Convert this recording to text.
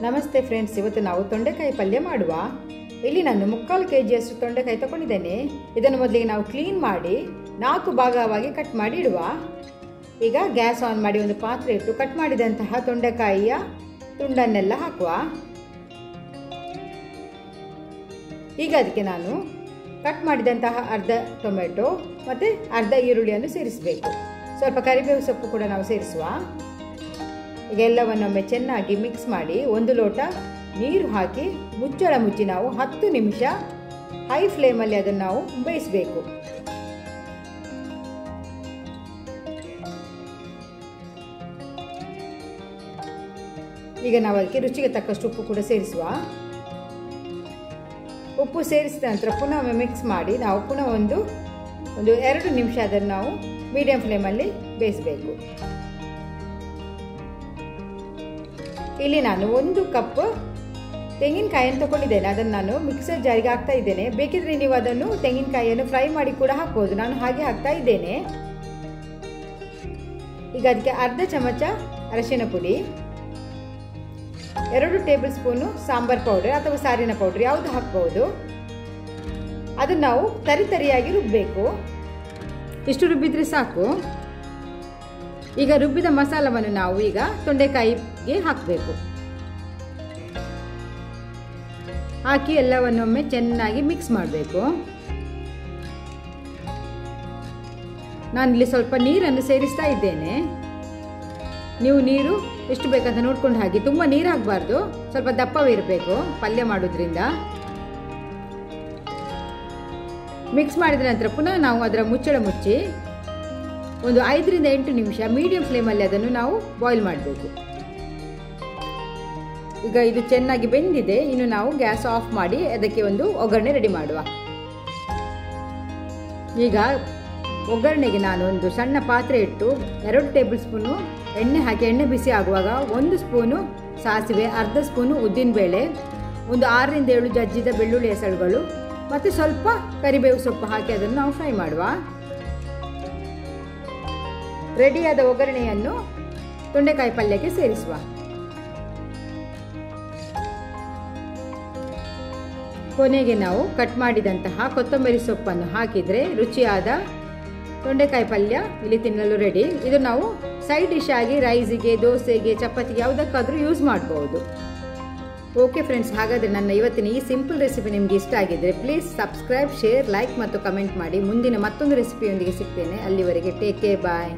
ನಮಸ್ತೆ ಫ್ರೆಂಡ್ಸ್, ಇವತ್ತು ನಾವು ತೊಂಡೆಕಾಯಿ ಪಲ್ಯ ಮಾಡುವ. ಇಲ್ಲಿ ನಾನು 3/4 kg ತೊಂಡೆಕಾಯಿ ತಗೊಂಡಿದ್ದೇನೆ. ಇದನ್ನು ಮೊದಲಿಗೆ ನಾವು ಕ್ಲೀನ್ ಮಾಡಿ 4 ಭಾಗವಾಗಿ ಕಟ್ ಮಾಡಿ ಇಡುವ. ಈಗ ಗ್ಯಾಸ್ ಆನ್ ಮಾಡಿ ಒಂದು ಪಾತ್ರೆ ಇಟ್ಟು ಕಟ್ ಮಾಡಿದಂತಹ ತೊಂಡೆಕಾಯಿಯ ತುಂಡನ್ನೆಲ್ಲ ಹಾಕುವ. ಈಗ ಅದಕ್ಕೆ ನಾನು ಕಟ್ ಮಾಡಿದಂತಹ ಅರ್ಧ ಟೊಮೆಟೊ ಮತ್ತು ಅರ್ಧ ಈರುಳ್ಳಿಯನ್ನು ಸೇರಿಸಬೇಕು. ಸ್ವಲ್ಪ ಕರಿಬೇವು ಸೊಪ್ಪು ಕೂಡ ನಾವು ಸೇರಿಸುವ. ಈಗ ಎಲ್ಲವನ್ನೊಮ್ಮೆ ಚೆನ್ನಾಗಿ ಮಿಕ್ಸ್ ಮಾಡಿ 1 ಲೋಟ ನೀರು ಹಾಕಿ ಮುಚ್ಚಳ ಮುಚ್ಚಿ ನಾವು 10 ನಿಮಿಷ ಹೈ ಫ್ಲೇಮಲ್ಲಿ ಅದನ್ನು ನಾವು ಬೇಯಿಸಬೇಕು. ಈಗ ನಾವು ಅದಕ್ಕೆ ರುಚಿಗೆ ತಕ್ಕಷ್ಟು ಉಪ್ಪು ಕೂಡ ಸೇರಿಸುವ. ಉಪ್ಪು ಸೇರಿಸಿದ ನಂತರ ಪುನಃ ಮಿಕ್ಸ್ ಮಾಡಿ ನಾವು ಪುನಃ ಒಂದು 2 ನಿಮಿಷ ಅದನ್ನು ನಾವು ಮೀಡಿಯಂ ಫ್ಲೇಮಲ್ಲಿ ಬೇಯಿಸಬೇಕು. ಇಲ್ಲಿ ನಾನು 1 ಕಪ್ ತೆಂಗಿನಕಾಯಿಯನ್ನು ತಗೊಂಡಿದ್ದೇನೆ. ಅದನ್ನು ನಾನು ಮಿಕ್ಸರ್ ಜಾರಿಗೆ ಹಾಕ್ತಾ ಇದ್ದೇನೆ. ಬೇಕಿದ್ರೆ ನೀವು ಅದನ್ನು ತೆಂಗಿನಕಾಯಿಯನ್ನು ಫ್ರೈ ಮಾಡಿ ಕೂಡ ಹಾಕ್ಬೋದು. ನಾನು ಹಾಗೆ ಹಾಕ್ತಾ ಇದ್ದೇನೆ. ಈಗ ಅದಕ್ಕೆ ಅರ್ಧ ಚಮಚ ಅರಿಶಿನ ಪುಡಿ, 2 ಟೇಬಲ್ ಸ್ಪೂನು ಸಾಂಬಾರ್ ಪೌಡರ್ ಅಥವಾ ಸಾರಿನ ಪೌಡರ್ ಯಾವುದು ಹಾಕ್ಬೋದು. ಅದನ್ನು ನಾವು ತರಿಯಾಗಿ ರುಬ್ಬಬೇಕು. ಇಷ್ಟು ರುಬ್ಬಿದ್ರೆ ಸಾಕು. ಈಗ ರುಬ್ಬಿದ ಮಸಾಲವನ್ನು ನಾವು ಈಗ ತೊಂಡೆಕಾಯಿಗೆ ಹಾಕಬೇಕು. ಹಾಕಿ ಎಲ್ಲವನ್ನೊಮ್ಮೆ ಚೆನ್ನಾಗಿ ಮಿಕ್ಸ್ ಮಾಡಬೇಕು. ನಾನಿಲ್ಲಿ ಸ್ವಲ್ಪ ನೀರನ್ನು ಸೇರಿಸ್ತಾ ಇದ್ದೇನೆ. ನೀವು ನೀರು ಎಷ್ಟು ಬೇಕಂತ ನೋಡ್ಕೊಂಡು ಹಾಕಿ. ತುಂಬ ನೀರು ಹಾಕಬಾರ್ದು, ಸ್ವಲ್ಪ ದಪ್ಪವಿರಬೇಕು ಪಲ್ಯ ಮಾಡೋದ್ರಿಂದ. ಮಿಕ್ಸ್ ಮಾಡಿದ ನಂತರ ಪುನಃ ನಾವು ಅದರ ಮುಚ್ಚಳ ಮುಚ್ಚಿ ಒಂದು 5 ರಿಂದ 8 ನಿಮಿಷ ಮೀಡಿಯಂ ಫ್ಲೇಮಲ್ಲಿ ಅದನ್ನು ನಾವು ಬಾಯ್ಲ್ ಮಾಡಬೇಕು. ಈಗ ಇದು ಚೆನ್ನಾಗಿ ಬೆಂದಿದೆ. ಇನ್ನು ನಾವು ಗ್ಯಾಸ್ ಆಫ್ ಮಾಡಿ ಅದಕ್ಕೆ ಒಂದು ಒಗ್ಗರಣೆ ರೆಡಿ ಮಾಡುವ. ಈಗ ಒಗ್ಗರಣೆಗೆ ನಾನು ಒಂದು ಸಣ್ಣ ಪಾತ್ರೆ ಇಟ್ಟು 2 ಟೇಬಲ್ ಸ್ಪೂನು ಎಣ್ಣೆ ಹಾಕಿ, ಎಣ್ಣೆ ಬಿಸಿ ಆಗುವಾಗ 1 ಸ್ಪೂನು ಸಾಸಿವೆ, ಅರ್ಧ ಸ್ಪೂನು ಉದ್ದಿನಬೇಳೆ, ಒಂದು 6 ರಿಂದ 7 ಜಜ್ಜಿದ ಬೆಳ್ಳುಳ್ಳಿ ಹೆಸರುಗಳು ಮತ್ತು ಸ್ವಲ್ಪ ಕರಿಬೇವು ಸೊಪ್ಪು ಹಾಕಿ ಅದನ್ನು ನಾವು ಫ್ರೈ ಮಾಡುವ. ರೆಡಿಯಾದ ಒಗ್ಗರಣೆಯನ್ನು ತೊಂಡೆಕಾಯಿ ಪಲ್ಯಕ್ಕೆ ಸೇರಿಸುವ. ಕೊನೆಗೆ ನಾವು ಕಟ್ ಮಾಡಿದಂತಹ ಕೊತ್ತಂಬರಿ ಸೊಪ್ಪನ್ನು ಹಾಕಿದರೆ ರುಚಿಯಾದ ತೊಂಡೆಕಾಯಿ ಪಲ್ಯ ಇಲ್ಲಿ ತಿನ್ನಲು ರೆಡಿ. ಇದು ನಾವು ಸೈಡ್ ಡಿಶ್ ಆಗಿ ರೈಸಿಗೆ, ದೋಸೆಗೆ, ಚಪಾತಿಗೆ ಯಾವುದಕ್ಕಾದರೂ ಯೂಸ್ ಮಾಡಬಹುದು. ಓಕೆ ಫ್ರೆಂಡ್ಸ್, ಹಾಗಾದರೆ ನನ್ನ ಇವತ್ತಿನ ಈ ಸಿಂಪಲ್ ರೆಸಿಪಿ ನಿಮಗೆ ಇಷ್ಟ ಆಗಿದ್ದರೆ ಪ್ಲೀಸ್ ಸಬ್ಸ್ಕ್ರೈಬ್, ಶೇರ್, ಲೈಕ್ ಮತ್ತು ಕಮೆಂಟ್ ಮಾಡಿ. ಮುಂದಿನ ಮತ್ತೊಂದು ರೆಸಿಪಿಯೊಂದಿಗೆ ಸಿಗ್ತೇನೆ. ಅಲ್ಲಿವರೆಗೆ ಟೇಕ್ ಕೇರ್, ಬಾಯ್.